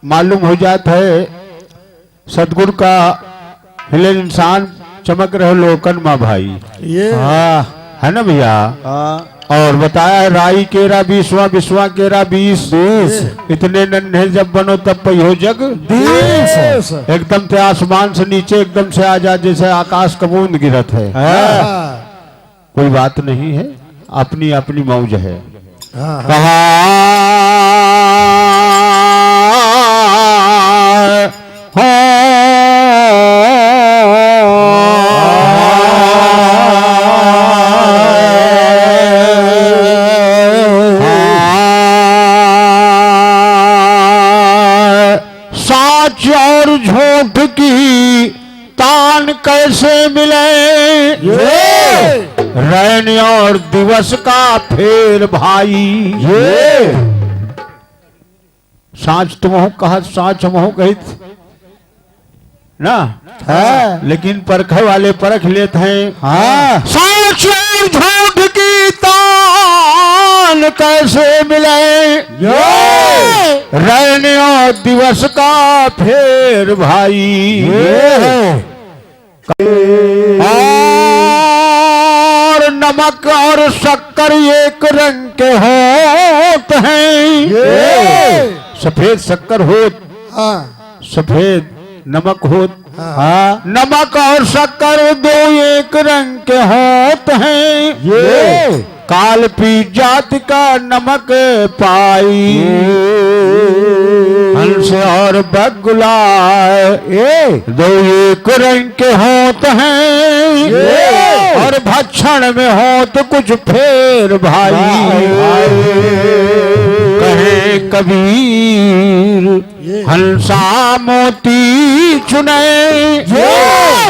मालूम हो जाता है सतगुरु का हिले इंसान चमक रहे लोकन माँ भाई। ये है ना भैया। और बताया राई केरा 20वां 20वां केरा 20 इतने नन्हे जब बनो तब पहियो जग एकदम से आसमान से नीचे एकदम से आ जा जैसे आकाश का बूंद गिरत है। कोई बात नहीं है, अपनी अपनी मौज है। कहा साच और झूठ की तान कैसे मिले, रैन और दिवस का फेर भाई। ये साच तुम कहा साच हम कही ना है, लेकिन परख वाले परख लेते हैं। साच और झूठ की तान कैसे मिले, रहने और दिवस का फेर भाई। और नमक और शक्कर एक रंग के होते हैं, सफेद शक्कर होत सफेद नमक होत। नमक और शक्कर दो एक रंग के होते हैं, काल पी जाति का नमक पाई। हंस और बगुला दो एक रंग के होते हैं, और भक्षण में हो तो कुछ फेर भाई। कहे कबीर हंसा मोती चुने,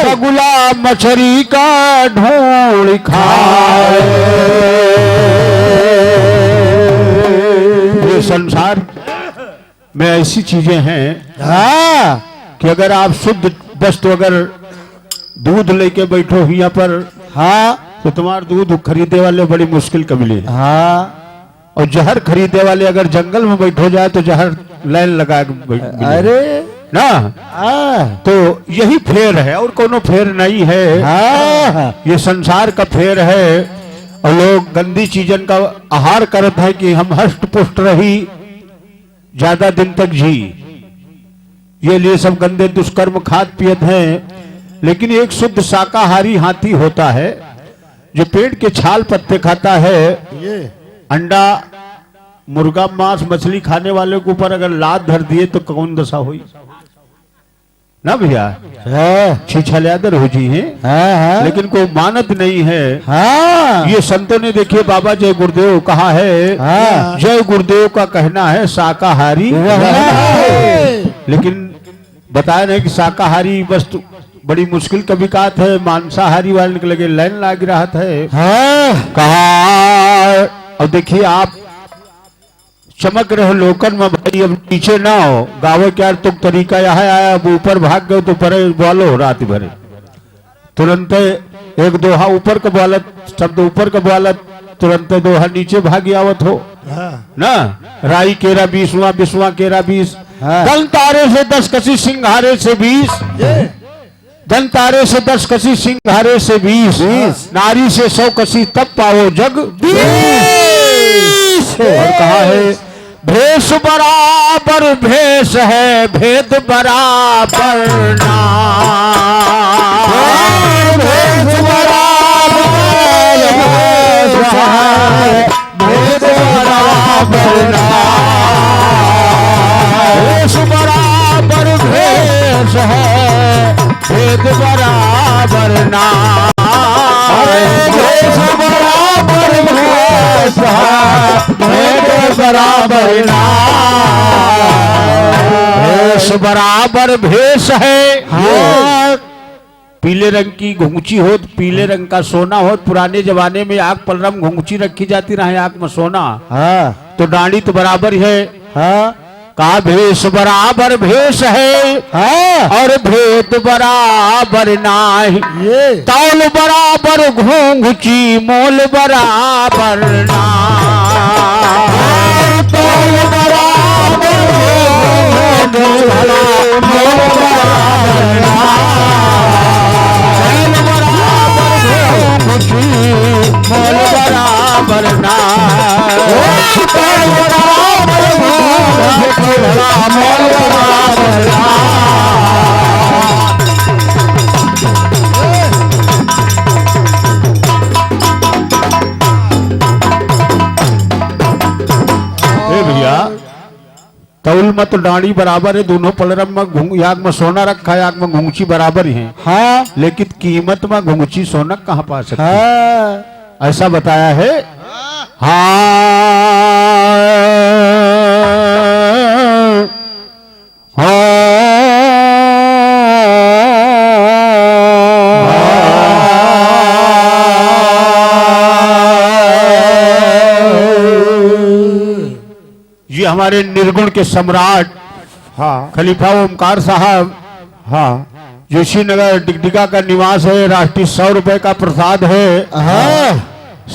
बगुला मछली का ढोल खाए। ये संसार में ऐसी चीजें हैं कि अगर आप शुद्ध वस्तु अगर दूध लेके बैठो यहाँ पर तो तुम्हारा दूध खरीदे वाले बड़ी मुश्किल का मिले। और जहर खरीदे वाले अगर जंगल में बैठो जाए तो जहर लाइन लगा अरे ना तो यही फेर है और कोनो फेर नहीं है। ये संसार का फेर है और लोग गंदी चीजन का आहार करते हैं कि हम हष्ट पुष्ट रही ज्यादा दिन तक जी, ये लिए सब गंदे दुष्कर्म खाद पियत हैं। लेकिन एक शुद्ध शाकाहारी हाथी होता है जो पेड़ के छाल पत्ते खाता है। अंडा मुर्गा मांस मछली खाने वाले के ऊपर अगर लात धर दिए तो कौन दशा हुई ना भैया। छिछल्यादर हो जी है, लेकिन कोई मानत नहीं है। ये संतों ने देखिए बाबा जय गुरुदेव कहा है, जय गुरुदेव का कहना है शाकाहारी, लेकिन बताया नहीं कि शाकाहारी वस्तु बड़ी मुश्किल का विकास है। मांसाहारी वाले के लगे लाइन लाग रहा है। कहा और देखिए आप चमक रहे लोकन में भाई, अब नीचे ना हो गावे क्या तुम तरीका यहाँ आया, अब ऊपर भाग गए तो परे बोलो रात भरे तुरंत एक दोहा ऊपर का बोलत शब्द ऊपर का बोलत तुरंत दोहा नीचे भागी आवत हो ना। राई केरा 20वां 20वां केरा 20, दल तारे से 10 कसी सिंघारे से 20, धन तारे से 10 कसी सिंघारे से 20, नारी से 100 कसी तब पाओ जग 20। और कहा है भेष बराबर भेष है भेद बराबर ना, भेष बराबर भेष है भेद बराबर ना, भेष बराबर भेष है भेद बराबर ना, भेष बराबर भेष है भेद बराबर ना। भेष बराबर भेष है। पीले रंग की घुंघची हो, पीले रंग का सोना हो। पुराने जमाने में आग पलरम घुंघची रखी जाती रहे आग में सोना, तो डांडी तो बराबर है। का भेष बराबर भेष है और भेद बराबर नाही, तौल बराबर घुंघची मोल बराबर ना, तौल बराबर तौल में तो डांडी बराबर है, दोनों पलरम में याग में सोना रखा है, याग में घुंगची बराबर ही है। हाँ लेकिन कीमत में घुंगची सोना कहाँ पा सकते, हाँ ऐसा बताया है। ये हमारे निर्गुण के सम्राट हाँ खलीफा ओमकार साहब, हाँ जोशी नगर डिगडिगा का निवास है। राष्ट्रीय 100 रुपए का प्रसाद है। हाँ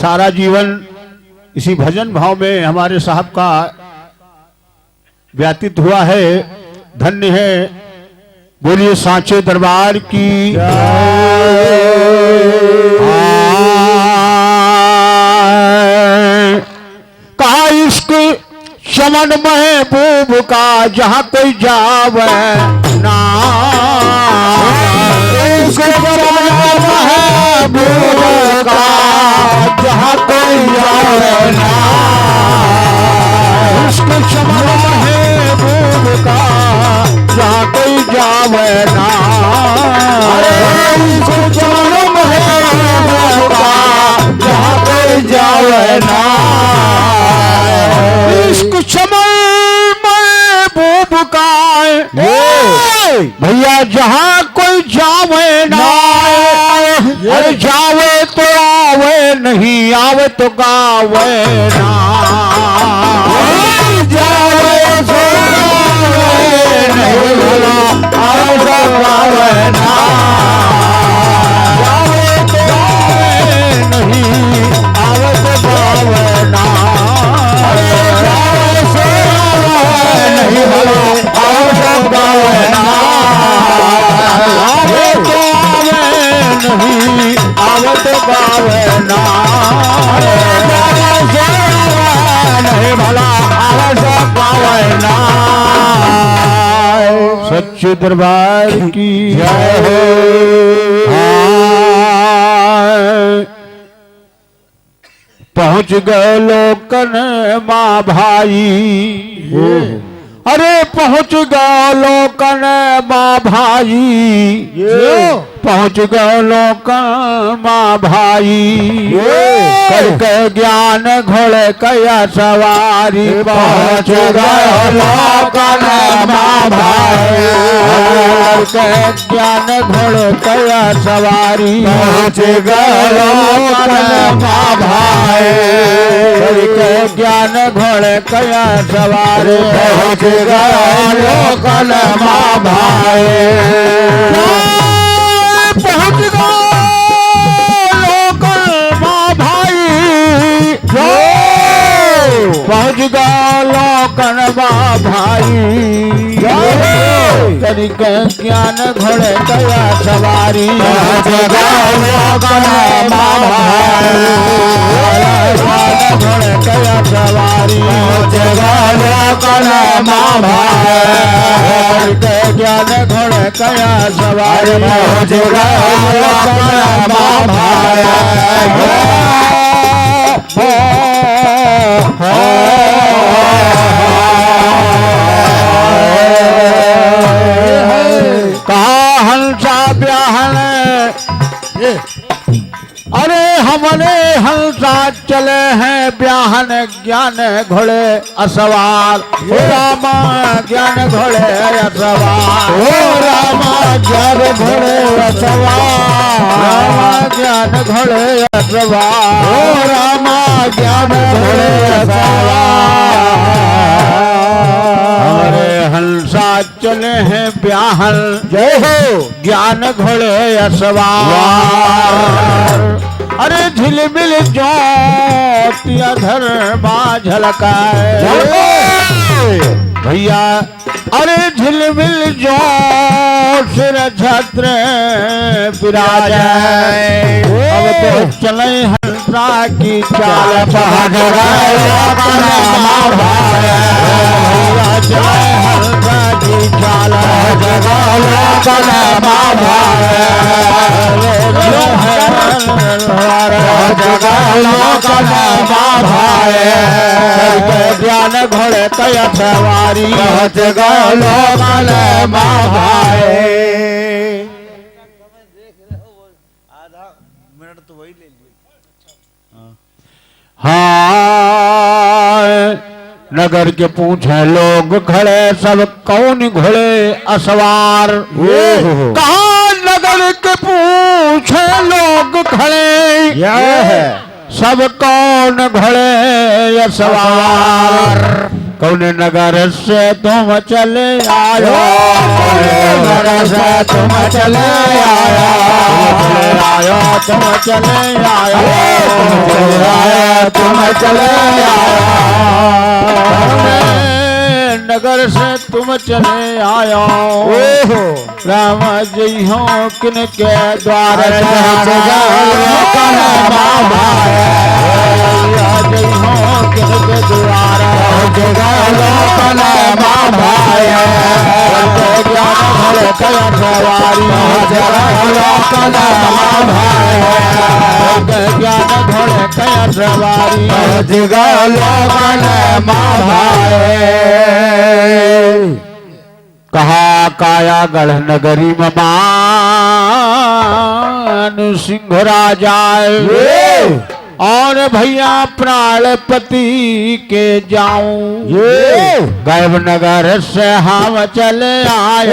सारा जीवन इसी भजन भाव में हमारे साहब का व्यतीत हुआ है। धन्य है। बोलिए सांचे दरबार की। कहा इश्क चमन महबूब का जहाँ कोई जावे ना, इश्क चमन महबूब का जहाँ कोई जावे ना, इश्क चमन महबूब का जहाँ कोई जावे ना, इश्क चमन महबूब का जहाँ कोई जावे ना, इश्क चमन महबूब का भैया जहाँ कोई जावे ना, अरे जावे तो आवे नहीं आवे तो गावे ना, जावे तो आवे नहीं आवे तो गावे ना, जावे तो आवे नहीं आवे तो गावे ना, नहीं भला आवे तो गावे ना, आवे तो आवे नहीं आवे तो गावे ना, नहीं भला आवे तो गावे ना। सच्चे दरबार की जय हो। पहुंच गए लोकन माँ भाई, अरे पहुंच गए लोकन माँ भाई, पहुंच गए लोकन माँ भाई, करके ज्ञान घोड़े कया सवारी, पहुंच गए लोकन माँ भाई, करके ज्ञान घोड़े कया सवारी, पहुंच गए लोकन माँ भाई, करके ज्ञान घोड़े कया सवारी, पहुंच गए लोकन माँ भाई, पहुंच गए लोकन माँ भाई, पहुंच गए लोकन माँ भाई, तरीके ज्ञान घोड़े कया सवारी, पहुंच गए लोकन माँ भाई, घोड़े कया सवारी, पहुंच गए लोकन माँ भाई, ज्ञान घोड़े कया सवारी, पहुंच गए लोकन माँ भाई, कहा हंसा ब्याहन, अरे हमने हंसा चले हैं ब्याहन, ज्ञान घोड़े असवार, हो रामा ज्ञान घोड़े असवार, हो रामा ज्ञान घोड़े असवार, रामा ज्ञान घोड़े असवार, हो रामा ज्ञान घोड़े असवार, हमारे हंसा चले हैं ब्याहन, जय हो ज्ञान घोड़े असवार, अरे झिलमिल ज्योतिया धर्मा झलकाए भैया, अरे झिलमिल जो सिर छत्र विराजे, अब तो चले हंसा की चाल, पहुंच गए लोकन माँ भाई, जय हंसा की चाल, पहुंच गए लोकन माँ भाई, जगह लोकन भाए ज्ञान घोड़े तय सवारी जगह लोकन भाए। आधा मिनट तो वही ले लिए। हाँ नगर के पूछे लोग खड़े सब कौन घोड़े असवार। कहा नगर के पूछे लोग खड़े सब कौन घोड़े असवार। कौन नगर से तुम चले आयो नगर से तुम चले आयो तुम चले आयो तुम चले आयो नगर से तुम चले आयो राम जी हो किनके द्वार किनके द्वार लोकन भाई ज्ञान घोड़े कया सवारी लोकन भाई ज्ञान घोड़े कया सवारी लोकन भाई। कहा कायागढ़ नगरी में मान सिंह राजा और भैया प्राणपति के जाऊं गैब नगर से हम चले आए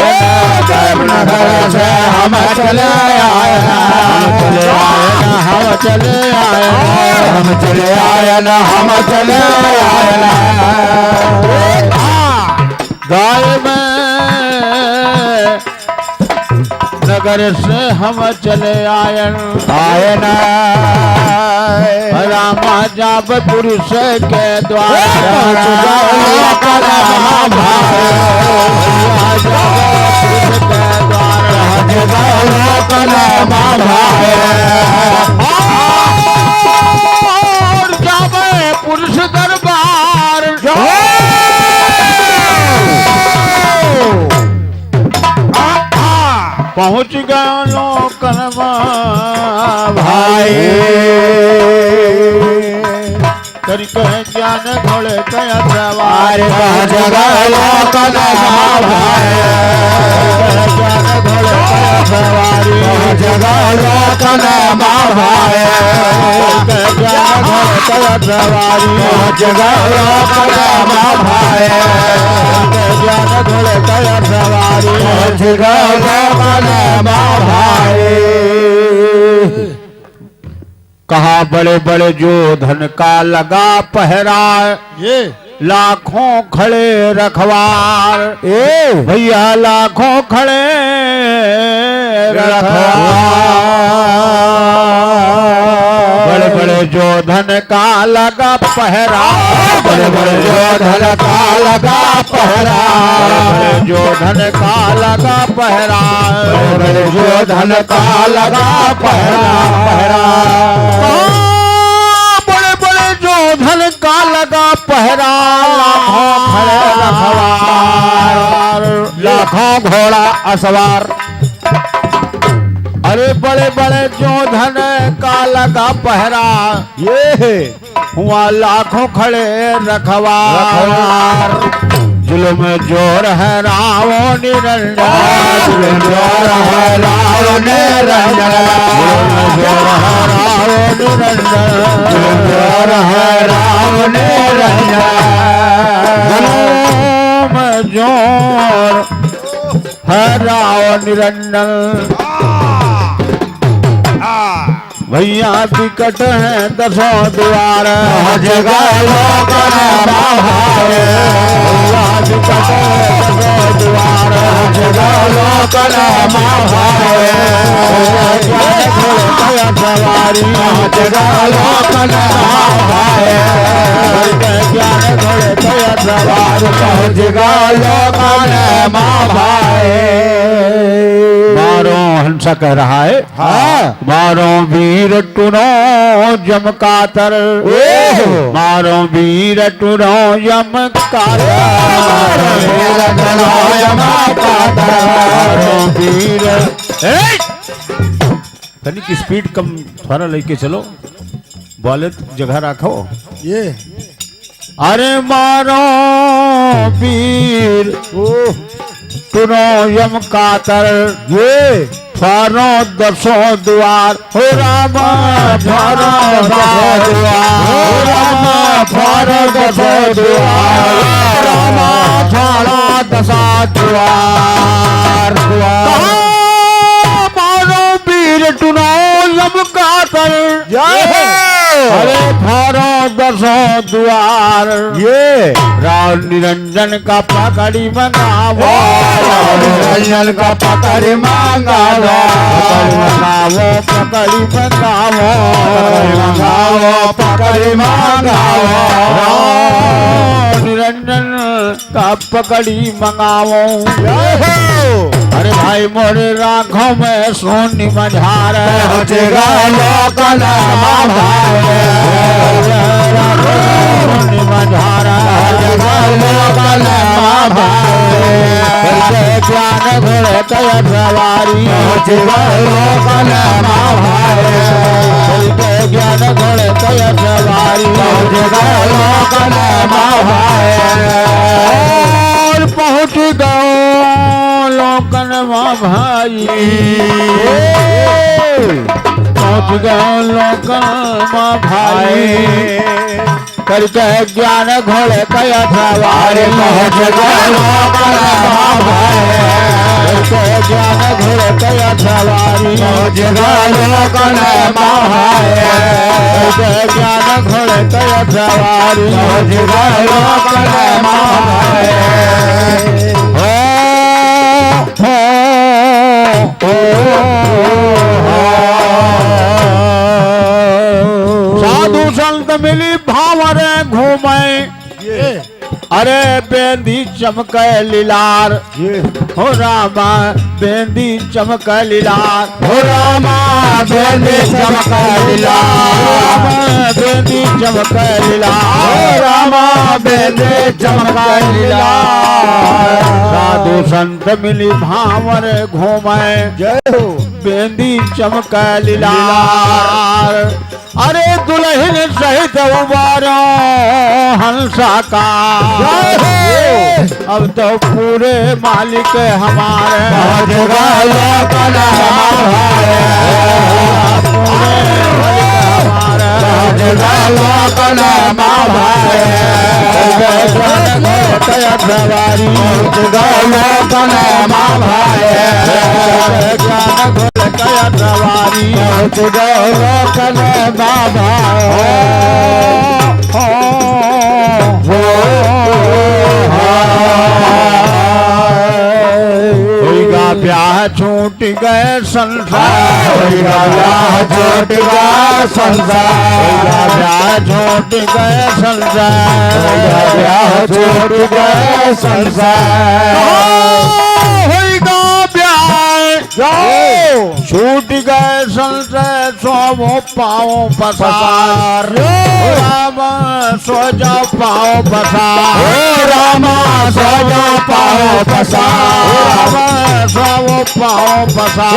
गैब नगर से हम चले आए हम चले आए हम चले आए ना हम चले आए गायब नगर से हम चले आयन रामा जाब पुरुष के द्वार जाबे पुरुष दरबार पहुंच गए लोकन भाई करके ज्ञान घोड़े कया सवार जगह लोकन भाई ज्ञान घोड़े कया सवारी जगह लोकन भाई ज्ञान घोड़े कया सवारी जगह लोकन भाई ज्ञान घोड़े कया सवारी जगह लोकन भाई। कहा बड़े बड़े जो धन का लगा पहरा ये लाखों खड़े रखवार भैया लाखों खड़े रखवार बड़े बड़े जो धन का लगा पहरा बड़े बड़े जो धन का लगा पहरा जो धन का लगा पहरा बड़े जो धन का लगा पहरा बड़े बड़े जो धन का लगा पहरा लाखों खड़े रखवार लाखों घोड़ा असवार। अरे बड़े बड़े जो धन का लगा पहरा ये हुआ लाखों खड़े रखवार। जुल्म जोर है रावो निरंजन जुल्म जोर है रावो निरंजन जुल्म जोर है रावो निरंजन जुल्म जोर है रावो निरंजन। भैया विकट है दसों द्वार जगह लोकन भाए विकट है दसों द्वार जगह लोकन भाए सवारी जगह लोकन भाए ज्ञान घोड़े तया सवार जगह लोकन भाए। मारो हंसा कह रहा है मारो वीर टुनो जम कातर मारो वीर टुनो यम कातर मारो वीर तनिक स्पीड कम थोड़ा लेके चलो, बोले जगह रखो। ये अरे मारो वीर सुनो यम कातर, ये फारो दसों द्वार, हो रामा फारो दसों द्वार, हो रामा फारो दसों द्वार, रामा फारो दसों द्वार। मारो वीर सुनो यम कातर, अरे फारो दसों द्वार, ये राव निरंजन का पकड़ी मंगावो, राव निरंजन का पकड़ी मंगावो, पकड़ी मंगावो, पकड़ी मंगावो, राव निरंजन का पकड़ी मंगावो। अरे भाई मोरे राखों में सोनी मझार, लोकल सोनी मझार, लोकल ज्ञान घोड़े कया सवारी, लोकल ज्ञान घोड़े कया सवारी, लोकल और पहुँच गओ लोकन माँ भाई, पहुँच गओ लोकन माँ भाई, करके ज्ञान घोड़े कया सवारी, पहुँच गए लोकल करके ज्ञान घोड़े कया सवारी, पहुँच गए लोकल करके ज्ञान घोड़े कया सवारी, पहुँच गए लोकल साधु संत मिली भावरे घूमे, अरे बेंदी चमके लीलार, हो रामा बेंदी चमके लीलार, हो रामा बेंदी चमके लीलार, बेंदी चमके लीलार, हो रामा बेंदी चमके लीलार। साधु संत मिली भावर घूमे, जय हो बेंदी चमके लीलार, अरे दुल्हन सहित उबारो हंसा का, अब तो पूरे मालिक हमारे, सवारी सवारी बाबा होगा ब्याह छूट गए संसार, होगा ब्याह छूट गए संसार, होगा ब्याह छूट गए संसार, होगा ब्याह छूट गए संसार। होगा ब्याह छूट गए संसार, सोवो पाओ पसार, राम सो जाओ पाओ पसार, रामा सो जाओ पाओ पसार, सोवो पाओ पसार,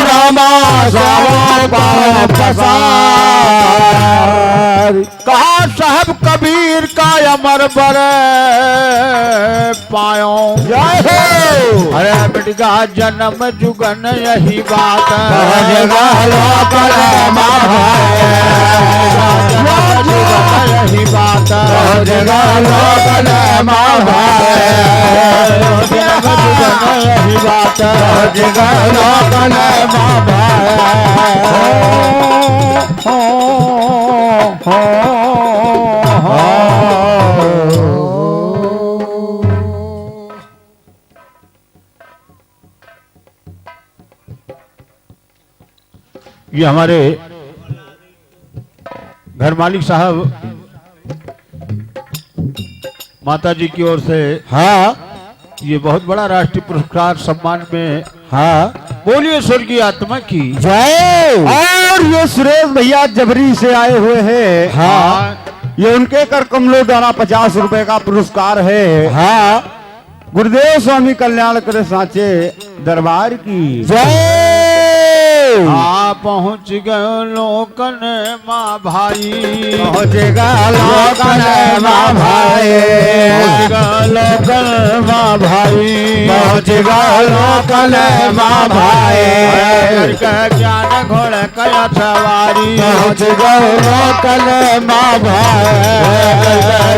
रामा सो पाओ पसार। कहा साहब कबीर का अमर बर पायो, अरे बिटगा जन्म जुगन यही बात, यही बात, यही बात, ये हमारे घर मालिक साहब माता जी की ओर से ये बहुत बड़ा राष्ट्रीय पुरस्कार सम्मान में, बोलिए स्वर्गीय आत्मा की जय। और ये सुरेश भैया जबरी से आए हुए हैं, ये उनके कर कमलो दाना 50 रुपए का पुरस्कार है। गुरुदेव स्वामी कल्याण करे सांचे दरबार की जय। पहुँच गयो लोकन माँ भाई पहुँच गयो लोकन माँ भाई पहुँच गयो लोकन माँ भाई पहुँच गयो लोकन माँ भाई करके ज्ञान घोड़ कया सवारी पहुँच गयो लोकन माँ भाई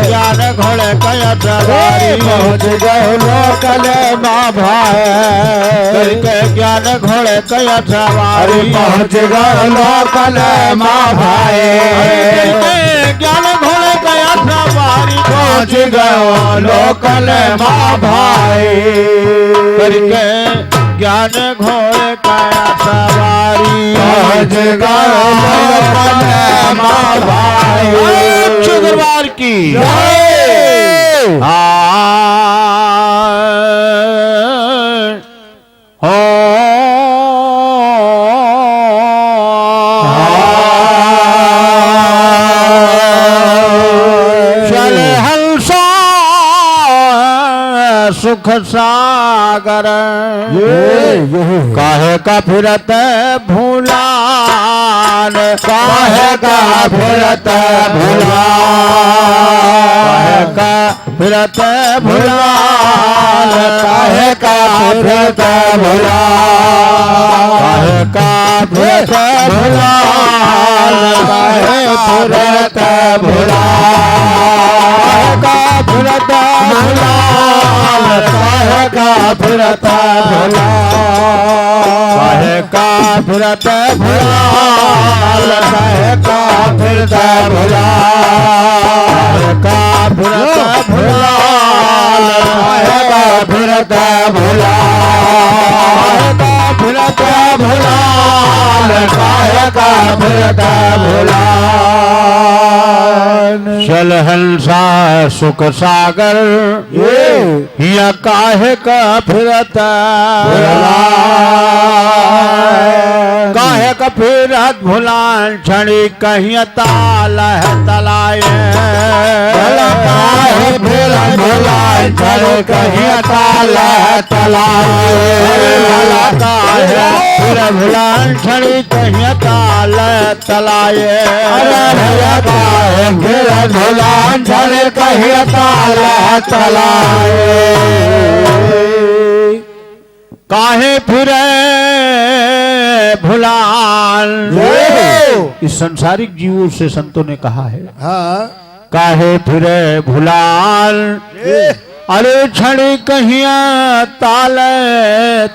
ज्ञान घोड़ कया सवारी पहुँच गयो लोकन माँ भाई करके ज्ञान घोड़ कया सवारी पहुँच गयो लोकन माँ भाई ज्ञान घोड़ कया सवारी पहुँच गयो लोकन माँ भाई करके ज्ञान घोड़ कया सवारी पहुँच गयो लोकन माँ भाई दरबार की चल हंसा सुख सागर काहे का फिरत भूलान काहे का फिरत भुलान काहे का फिरत भूलान काहे का फिरत भुलान काहे का फिरत भूलान काहे फिरत भुलान का फिरत भूलान काहे का फिरत भुलान काहे का फिरत भूलान काहे का फिरत भुलान का फिरत भूलान काहे का फिरत भुलान फिरत भुलान काहे का फिरत भुलान चल हंसा सुख सागर या काहे का फिरत काहे का फिरत भुलान छड़ी कहीं ताल है तलाए काहे फिरत भुलान छड़ी कहीं ताल है तलाए काहे फिर भुलान छड़ी कहीं ताल तलाए काहे फिरत भुलान छड़ी कहीं ताल है तलाए काहे फिरे भुलान इस सांसारिक जीवों से संतों ने कहा है काहे फिरे भुलान अरे छड़ी कहिया ताल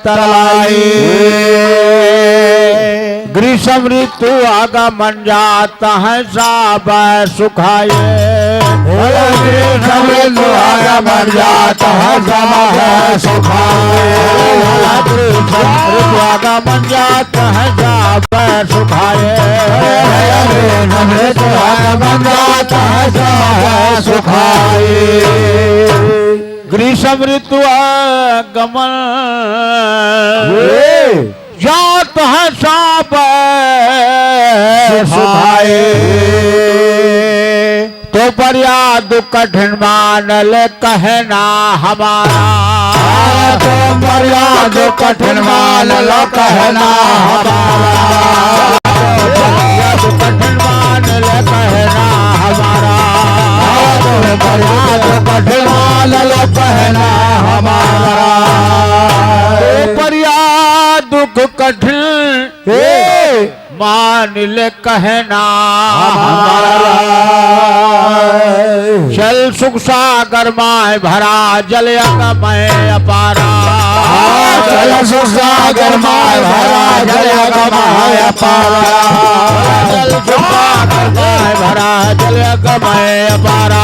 तलाई ग्रीष्म ऋतु आगमन जाता है साब सुखाए ग्रीष्म ऋतु आगमन जाता है साब सुखाए ग्रीष्म ऋतु आगमन जाता है साब सुखाए ग्रीष्म ऋतु आगमन जाता है साब सुखाए ग्रीष्म ऋतु आगमन जात है साब सुखाए तो फरियाद कठिन मानल कहना हमारा तो फरियाद कठिन मानल कहना हमारा कठिन मानल कहना हमारा फरियाद कठिन मानल कहना हमारा फरियाद दुख कठिन मान ले कहना हमारा चल सुख सागर माय भरा जल मैं अपारा चल सुख सागर माय भरा जल मैं अपारा चल सुख सागर माय भरा जल मैं अपारा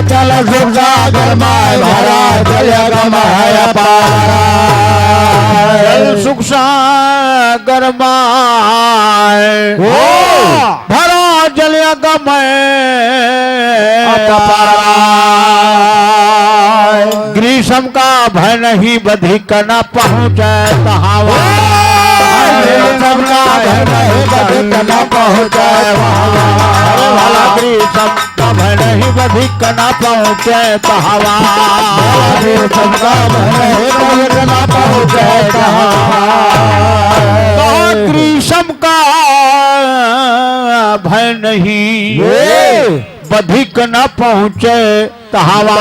चल सुख सागर माय भरा जल मैं अपारा चल सुख सागर माय भरा जल मैं अपारा ग्रीष्म का भय नहीं बधिक न पहुँचे तहावा ग्रीष्म का भय नहीं बधिक न पहुँचे वाला ग्रीष्म का भय नहीं बधिक न पहुँचे तहावा ग्रीष्म का भय नहीं बधिक न पहुँचे ग्रीष्म नहीं ये बधिक न पहुँचे तहावा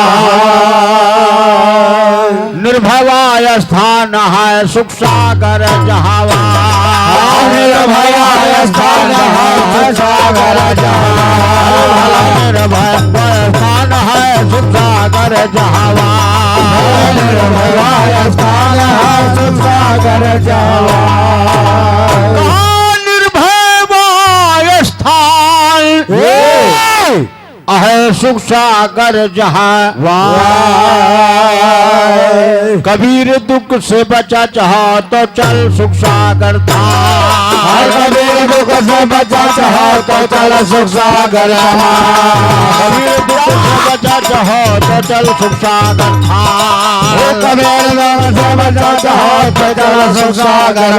निर्भय स्थान है सुख सागर जहावा निर्भय स्थान है सागर जहावा निर्भय स्थान है सुख सागर जहावा निर्भय स्थान है सुख सागर जहावा निर्भय स्थान है सुख सागर जहाँ कबीर दुख से बचा चाह तो चल सुख सागर था कबीर दुख से बचा चाह तो चल सुख सागर कबीर दुख से बचा चाह तो चल सुख सागर था कबीर दुख से बचा चाह तो चल सुख सागर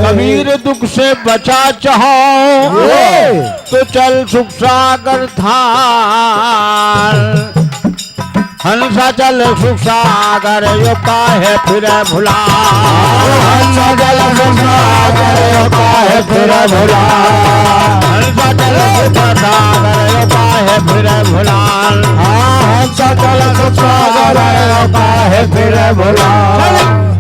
कबीर दुख से बचा चाहो तो चल सुख सागर था हंसा चल सुख सागर यो काहे फिर भुला हंसा चल सुख सागर यो काहे फिर भुला हंसा चल सुख सागर यो काहे फिर भुला हंसा चल सुख सागर यो काहे फिर भुला